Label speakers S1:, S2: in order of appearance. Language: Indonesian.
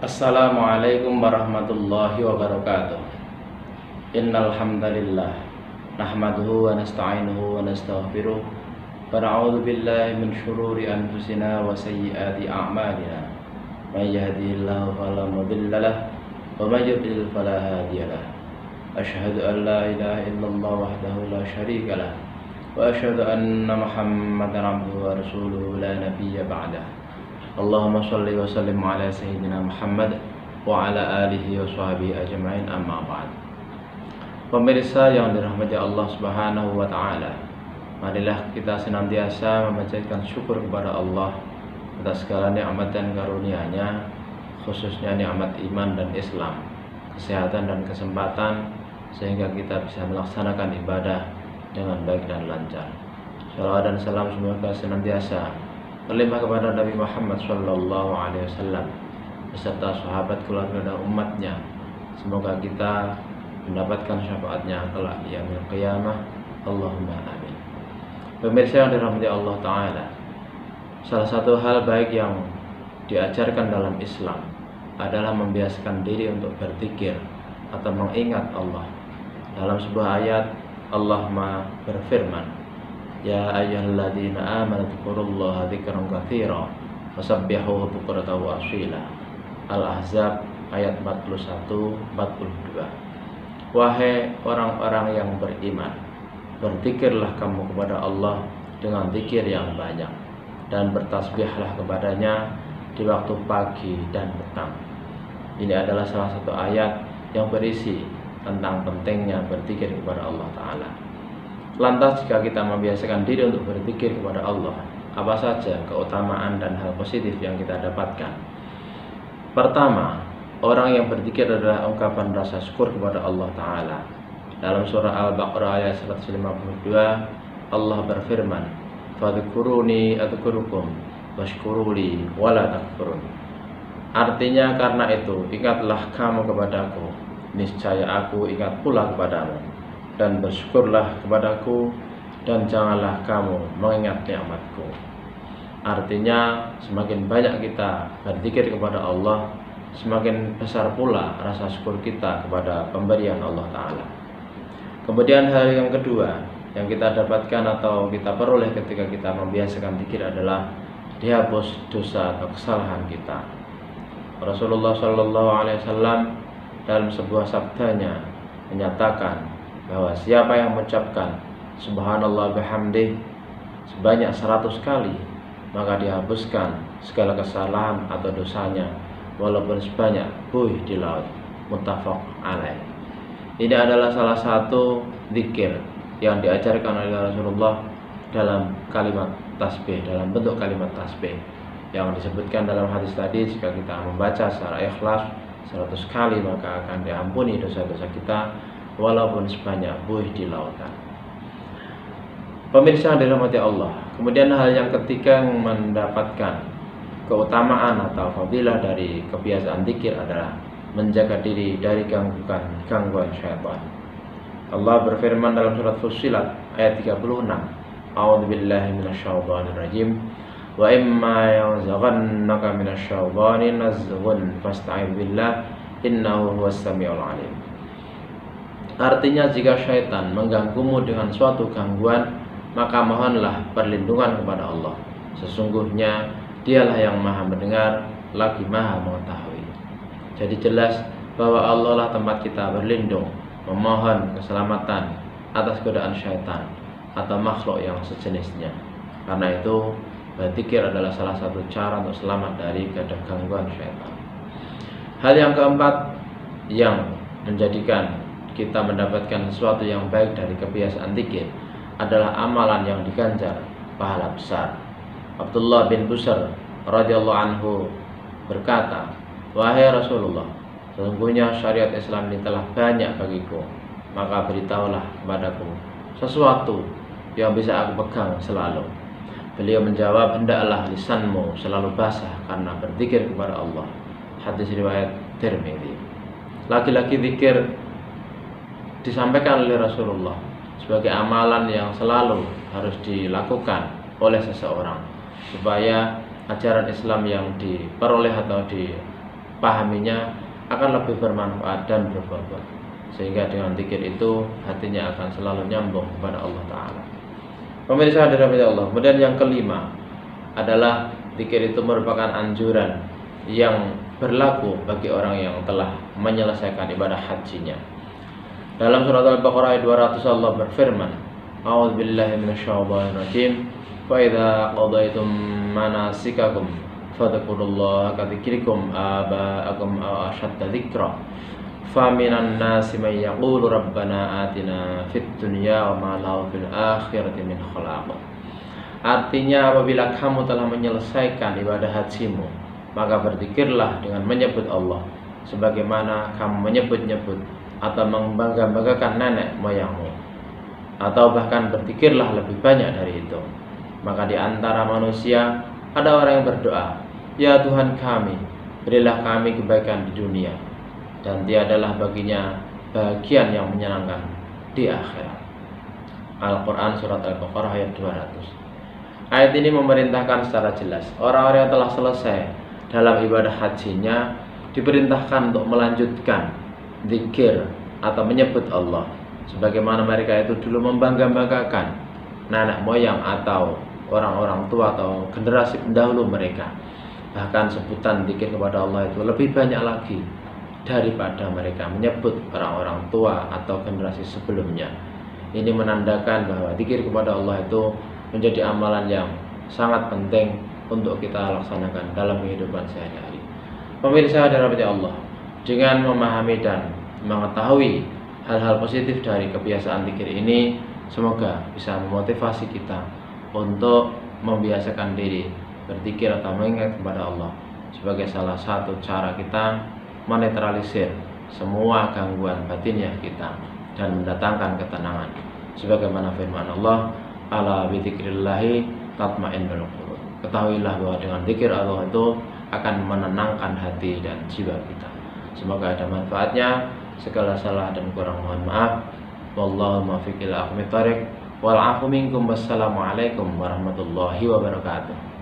S1: Assalamualaikum warahmatullahi wabarakatuh. Innal hamdalillah nahmaduhu wa nasta'inuhu wa nastaghfiruh wa na'udzu billahi min syururi anfusina wa sayyiati a'malina. May yahdihillahu fala mudilla lahu wa may yudlil fala hadiya lahu. Asyhadu an la ilaha illallah wahdahu la syarika lahu wa asyhadu anna Muhammadan abduhu wa rasuluhu la nabiyya ba'dahu. Allahumma sholli wa sallim ala sayyidina Muhammad wa ala alihi wa sahbihi ajma'in, amma ba'd. Pemirsa yang dirahmati Allah Subhanahu wa taala, marilah kita senantiasa memanjatkan syukur kepada Allah atas segala nikmat dan karunia-Nya, khususnya nikmat iman dan Islam, kesehatan dan kesempatan, sehingga kita bisa melaksanakan ibadah dengan baik dan lancar. Shalawat dan salam semoga senantiasa terlimpah kepada Nabi Muhammad Sallallahu Alaihi Wasallam beserta sahabat, keluarga dan umatnya. Semoga kita mendapatkan syafaatnya kelak di yaumil qiyamah. Allahumma amin. Pemirsa yang dirahmati Allah Ta'ala, salah satu hal baik yang diajarkan dalam Islam adalah membiasakan diri untuk berzikir atau mengingat Allah. Dalam sebuah ayat Allah berfirman, Ya ayyuhalladzina amanu dzkurullaha dzikran katsiran wasabbihuhu bukratan wa asila. Al-Ahzab ayat 41-42. Wahai orang-orang yang beriman, berzikirlah kamu kepada Allah dengan zikir yang banyak, dan bertasbihlah kepadanya di waktu pagi dan petang. Ini adalah salah satu ayat yang berisi tentang pentingnya berzikir kepada Allah Ta'ala. Lantas jika kita membiasakan diri untuk berzikir kepada Allah, apa saja keutamaan dan hal positif yang kita dapatkan? Pertama, orang yang berzikir adalah ungkapan rasa syukur kepada Allah Ta'ala. Dalam surah Al-Baqarah ayat 152, Allah berfirman, Fadhkuruni adzkurukum washkuruli wala takfurun. Artinya, karena itu ingatlah kamu kepadaku, niscaya aku ingat pula kepadamu, dan bersyukurlah kepadaku, dan janganlah kamu mengingat nikmatku. Artinya, semakin banyak kita berzikir kepada Allah, semakin besar pula rasa syukur kita kepada pemberian Allah Ta'ala. Kemudian hal yang kedua yang kita dapatkan atau kita peroleh ketika kita membiasakan zikir adalah dihapus dosa atau kesalahan kita. Rasulullah Shallallahu Alaihi Wasallam dalam sebuah sabdanya menyatakan bahwa siapa yang mengucapkan subhanallah bihamdih sebanyak 100 kali, maka dihapuskan segala kesalahan atau dosanya walaupun sebanyak buih di laut. Muttafaq alaih. Ini adalah salah satu zikir yang diajarkan oleh Rasulullah dalam kalimat tasbih, dalam bentuk kalimat tasbih yang disebutkan dalam hadis tadi. Jika kita membaca secara ikhlas 100 kali, maka akan diampuni dosa-dosa kita walaupun sebanyak buih di lautan. Pemirsa yang dirahmati Allah, kemudian hal yang ketiga yang mendapatkan keutamaan atau fadilah dari kebiasaan zikir adalah menjaga diri dari gangguan syaitan. Allah berfirman dalam surat Fussilat ayat 36, A'udzubillahi minasyaitonir rajim, wa imma yanzaghannaka minasyaitoni nazghun fasta'idz billah innahu huwas samiul alim. Artinya, jika syaitan mengganggumu dengan suatu gangguan, maka mohonlah perlindungan kepada Allah. Sesungguhnya Dialah yang maha mendengar lagi maha mengetahui. Jadi jelas bahwa Allah lah tempat kita berlindung, memohon keselamatan atas godaan syaitan atau makhluk yang sejenisnya. Karena itu, berzikir adalah salah satu cara untuk selamat dari gangguan syaitan. Hal yang keempat yang menjadikan kita mendapatkan sesuatu yang baik dari kebiasaan zikir adalah amalan yang diganjar pahala besar. Abdullah bin Busr radhiyallahu anhu berkata, Wahai Rasulullah, sesungguhnya syariat Islam ini telah banyak bagiku, maka beritahulah kepadaku sesuatu yang bisa aku pegang selalu. Beliau menjawab, hendaklah lisanmu selalu basah karena berzikir kepada Allah. Hadis riwayat Tirmidzi. Lagi-lagi zikir disampaikan oleh Rasulullah sebagai amalan yang selalu harus dilakukan oleh seseorang supaya ajaran Islam yang diperoleh atau mempahaminya akan lebih bermanfaat dan berbobot. Sehingga dengan zikir itu hatinya akan selalu nyambung kepada Allah Ta'ala. Pemirsa hadirin Allah. Kemudian yang kelima adalah zikir itu merupakan anjuran yang berlaku bagi orang yang telah menyelesaikan ibadah hajinya. Dalam surat Al-Baqarah ayat 200 Allah berfirman, A'udzubillahi minasyaitonirrajim. Fa idza qadaytum manasikakum fadhkurullaha kadzikrikum aba'akum aw ashadda dzikra. Faminan nasi may yaqulu rabbana atina fid dunya wa ma lahu fil akhirati min khalaq. Artinya apabila kamu telah menyelesaikan ibadah hajimu, maka berzikirlah dengan menyebut Allah sebagaimana kamu menyebut-nyebut atau membangga-banggakan nenek moyangmu, atau bahkan berzikirlah lebih banyak dari itu. Maka di antara manusia ada orang yang berdoa, ya Tuhan kami, berilah kami kebaikan di dunia, dan tiadalah baginya bagian yang menyenangkan di akhirat. Al-Quran surat Al-Baqarah ayat 200. Ayat ini memerintahkan secara jelas orang-orang yang telah selesai dalam ibadah hajinya diperintahkan untuk melanjutkan zikir atau menyebut Allah sebagaimana mereka itu dulu membangga-banggakan nenek moyang atau orang-orang tua atau generasi pendahulu mereka. Bahkan sebutan zikir kepada Allah itu lebih banyak lagi daripada mereka menyebut orang-orang tua atau generasi sebelumnya. Ini menandakan bahwa zikir kepada Allah itu menjadi amalan yang sangat penting untuk kita laksanakan dalam kehidupan sehari-hari. Pemirsa dirahmati Allah, dengan memahami dan mengetahui hal-hal positif dari kebiasaan zikir ini, semoga bisa memotivasi kita untuk membiasakan diri berzikir atau mengingat kepada Allah sebagai salah satu cara kita menetralisir semua gangguan batiniah kita dan mendatangkan ketenangan. Sebagaimana firman Allah, ala bidzikrillahi tatmainnul qulub. Ketahuilah bahwa dengan zikir Allah itu akan menenangkan hati dan jiwa kita. Semoga ada manfaatnya. Segala salah dan kurang mohon maaf. Wallahu muwaffiq ila aqwamit thoriq. Wal 'afu minkum. Wassalamualaikum warahmatullahi wabarakatuh.